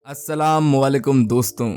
अस्सलाम वालेकुम दोस्तों।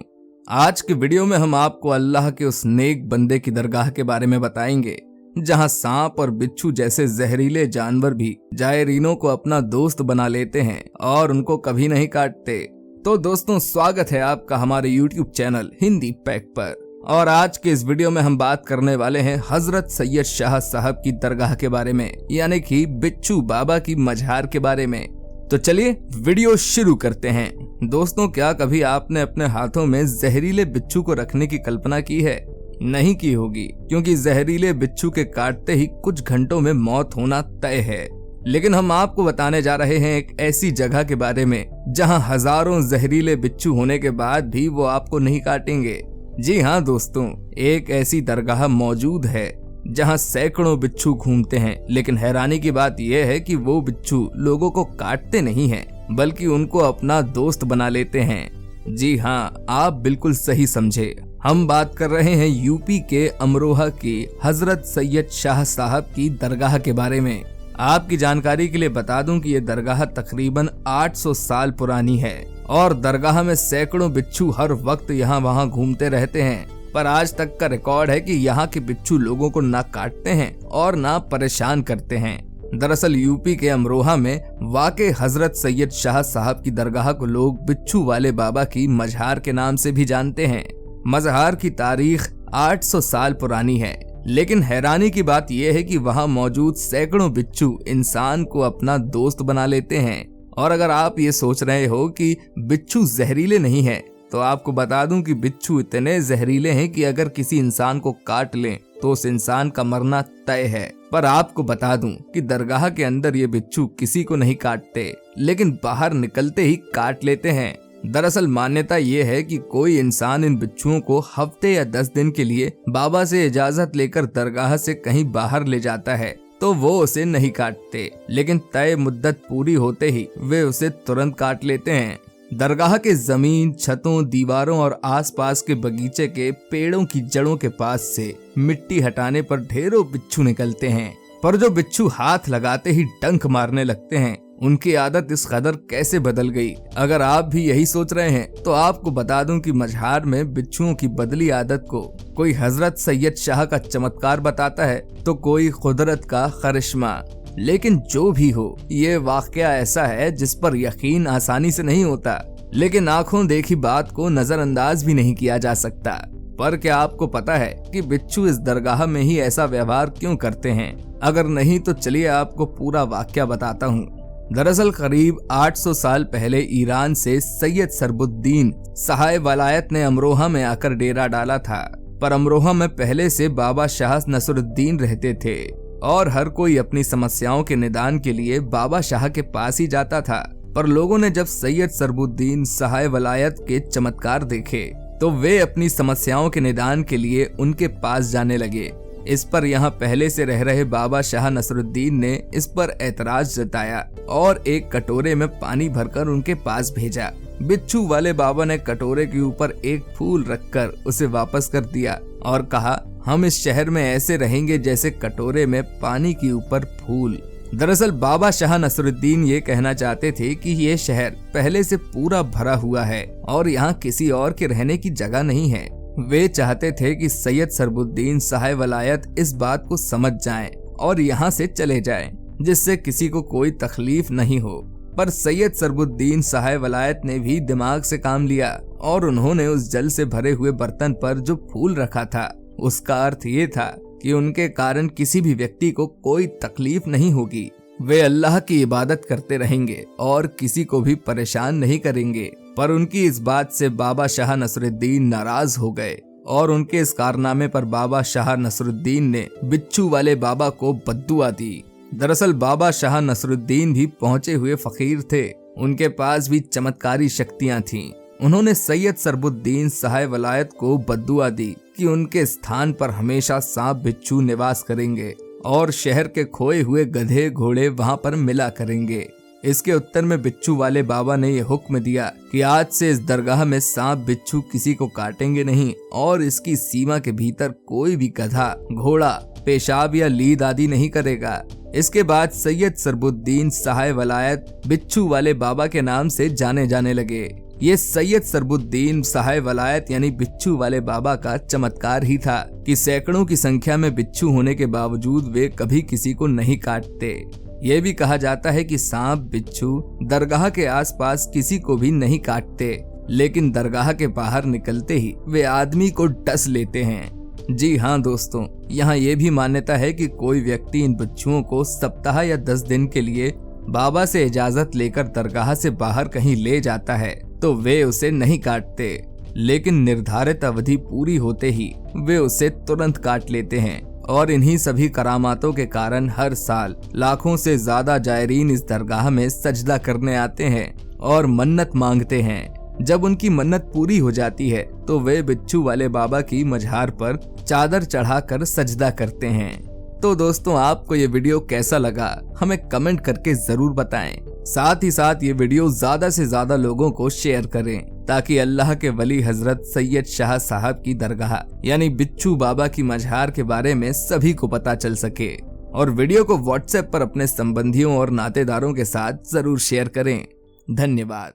आज की वीडियो में हम आपको अल्लाह के उस नेक बंदे की दरगाह के बारे में बताएंगे जहां सांप और बिच्छू जैसे जहरीले जानवर भी जायरीनों को अपना दोस्त बना लेते हैं और उनको कभी नहीं काटते। तो दोस्तों, स्वागत है आपका हमारे YouTube चैनल हिंदी पैक पर। और आज के इस वीडियो में हम बात करने वाले हैं हजरत सैयद शाह साहब की दरगाह के बारे में, यानी कि बिच्छू बाबा की मजहार के बारे में। तो चलिए वीडियो शुरू करते हैं। दोस्तों, क्या कभी आपने अपने हाथों में जहरीले बिच्छू को रखने की कल्पना की है? नहीं की होगी, क्योंकि जहरीले बिच्छू के काटते ही कुछ घंटों में मौत होना तय है। लेकिन हम आपको बताने जा रहे हैं एक ऐसी जगह के बारे में जहां हजारों जहरीले बिच्छू होने के बाद भी वो आपको नहीं काटेंगे। जी हाँ दोस्तों, एक ऐसी दरगाह मौजूद है जहां सैकड़ों बिच्छू घूमते हैं। लेकिन हैरानी की बात यह है कि वो बिच्छू लोगों को काटते नहीं हैं, बल्कि उनको अपना दोस्त बना लेते हैं। जी हाँ, आप बिल्कुल सही समझे। हम बात कर रहे हैं यूपी के अमरोहा की हजरत सैयद शाह साहब की दरगाह के बारे में। आपकी जानकारी के लिए बता दूं कि ये दरगाह तकरीबन 800 साल पुरानी है और दरगाह में सैकड़ों बिच्छू हर वक्त यहाँ वहाँ घूमते रहते हैं। पर आज तक का रिकॉर्ड है कि यहाँ के बिच्छू लोगों को ना काटते हैं और ना परेशान करते हैं। दरअसल यूपी के अमरोहा में वाक़े हजरत सैयद शाह साहब की दरगाह को लोग बिच्छू वाले बाबा की मजहार के नाम से भी जानते हैं। मजहार की तारीख 800 साल पुरानी है, लेकिन हैरानी की बात यह है कि वहाँ मौजूद सैकड़ों बिच्छू इंसान को अपना दोस्त बना लेते हैं। और अगर आप ये सोच रहे हो कि बिच्छू जहरीले नहीं है, तो आपको बता दूं कि बिच्छू इतने जहरीले हैं कि अगर किसी इंसान को काट लें तो उस इंसान का मरना तय है। पर आपको बता दूं कि दरगाह के अंदर ये बिच्छू किसी को नहीं काटते, लेकिन बाहर निकलते ही काट लेते हैं। दरअसल मान्यता ये है कि कोई इंसान इन बिच्छुओं को हफ्ते या 10 दिन के लिए बाबा से इजाजत लेकर दरगाह से कहीं बाहर ले जाता है तो वो उसे नहीं काटते, लेकिन तय मुद्दत पूरी होते ही वे उसे तुरंत काट लेते हैं। दरगाह के जमीन, छतों, दीवारों और आसपास के बगीचे के पेड़ों की जड़ों के पास से मिट्टी हटाने पर ढेरों बिच्छू निकलते हैं। पर जो बिच्छू हाथ लगाते ही डंक मारने लगते हैं, उनकी आदत इस कदर कैसे बदल गई? अगर आप भी यही सोच रहे हैं तो आपको बता दूं कि मजहार में बिच्छुओं की बदली आदत को कोई हजरत सैयद शाह का चमत्कार बताता है तो कोई कुदरत का करिश्मा। लेकिन जो भी हो, ये वाकया ऐसा है जिस पर यकीन आसानी से नहीं होता, लेकिन आंखों देखी बात को नजरअंदाज भी नहीं किया जा सकता। पर क्या आपको पता है कि बिच्छू इस दरगाह में ही ऐसा व्यवहार क्यों करते हैं? अगर नहीं तो चलिए आपको पूरा वाकया बताता हूँ। दरअसल करीब 800 साल पहले ईरान से सैयद सरबुद्दीन सहाय वलायत ने अमरोहा में आकर डेरा डाला था। पर अमरोहा में पहले से बाबा शाह नसरुद्दीन रहते थे और हर कोई अपनी समस्याओं के निदान के लिए बाबा शाह के पास ही जाता था। पर लोगों ने जब सैयद सरबुद्दीन सहाय वलायत के चमत्कार देखे तो वे अपनी समस्याओं के निदान के लिए उनके पास जाने लगे। इस पर यहाँ पहले से रह रहे बाबा शाह नसरुद्दीन ने इस पर एतराज जताया और एक कटोरे में पानी भरकर उनके पास भेजा। बिच्छू वाले बाबा ने कटोरे के ऊपर एक फूल रखकर उसे वापस कर दिया और कहा, हम इस शहर में ऐसे रहेंगे जैसे कटोरे में पानी के ऊपर फूल। दरअसल बाबा शाह नसरुद्दीन ये कहना चाहते थे कि ये शहर पहले से पूरा भरा हुआ है और यहाँ किसी और के रहने की जगह नहीं है। वे चाहते थे कि सैयद सरबुद्दीन सहाय वलायत इस बात को समझ जाएं और यहाँ से चले जाएं, जिससे किसी को कोई तकलीफ नहीं हो। पर सैयद सरबुद्दीन सहाय वलायत ने भी दिमाग से काम लिया और उन्होंने उस जल से भरे हुए बर्तन पर जो फूल रखा था उसका अर्थ ये था कि उनके कारण किसी भी व्यक्ति को कोई तकलीफ नहीं होगी। वे अल्लाह की इबादत करते रहेंगे और किसी को भी परेशान नहीं करेंगे। पर उनकी इस बात से बाबा शाह नसरुद्दीन नाराज हो गए और उनके इस कारनामे पर बाबा शाह नसरुद्दीन ने बिच्छू वाले बाबा को बद्दुआ दी। दरअसल बाबा शाह नसरुद्दीन भी पहुंचे हुए फकीर थे, उनके पास भी चमत्कारी शक्तियां थीं। उन्होंने सैयद सरबुद्दीन सहाय वलायत को बद्दुआ दी कि उनके स्थान पर हमेशा सांप बिच्छू निवास करेंगे और शहर के खोए हुए गधे घोड़े वहां पर मिला करेंगे। इसके उत्तर में बिच्छू वाले बाबा ने यह हुक्म दिया कि आज से इस दरगाह में सांप बिच्छू किसी को काटेंगे नहीं और इसकी सीमा के भीतर कोई भी गधा, घोड़ा पेशाब या लीद आदि नहीं करेगा। इसके बाद सैयद सरबुद्दीन सहाय वलायत बिच्छू वाले बाबा के नाम से जाने जाने लगे। ये सैयद सरबुद्दीन सहाय वलायत यानी बिच्छू वाले बाबा का चमत्कार ही था कि सैकड़ों की संख्या में बिच्छू होने के बावजूद वे कभी किसी को नहीं काटते। ये भी कहा जाता है कि सांप बिच्छू दरगाह के आसपास किसी को भी नहीं काटते, लेकिन दरगाह के बाहर निकलते ही वे आदमी को डस लेते हैं। जी हाँ दोस्तों, यहाँ ये भी मान्यता है कि कोई व्यक्ति इन बिच्छुओं को सप्ताह या 10 दिन के लिए बाबा से इजाजत लेकर दरगाह से बाहर कहीं ले जाता है तो वे उसे नहीं काटते, लेकिन निर्धारित अवधि पूरी होते ही वे उसे तुरंत काट लेते हैं। और इन्हीं सभी करामातों के कारण हर साल लाखों से ज्यादा जायरीन इस दरगाह में सजदा करने आते हैं और मन्नत मांगते हैं। जब उनकी मन्नत पूरी हो जाती है तो वे बिच्छू वाले बाबा की मझार पर चादर चढ़ाकर सजदा करते हैं। तो दोस्तों, आपको ये वीडियो कैसा लगा हमें कमेंट करके जरूर बताएं। साथ ही साथ ये वीडियो ज्यादा से ज्यादा लोगों को शेयर करें ताकि अल्लाह के वली हजरत सैयद शाह साहब की दरगाह यानी बिच्छू बाबा की मझार के बारे में सभी को पता चल सके। और वीडियो को व्हाट्सएप पर अपने संबंधियों और नातेदारों के साथ जरूर शेयर करें। धन्यवाद।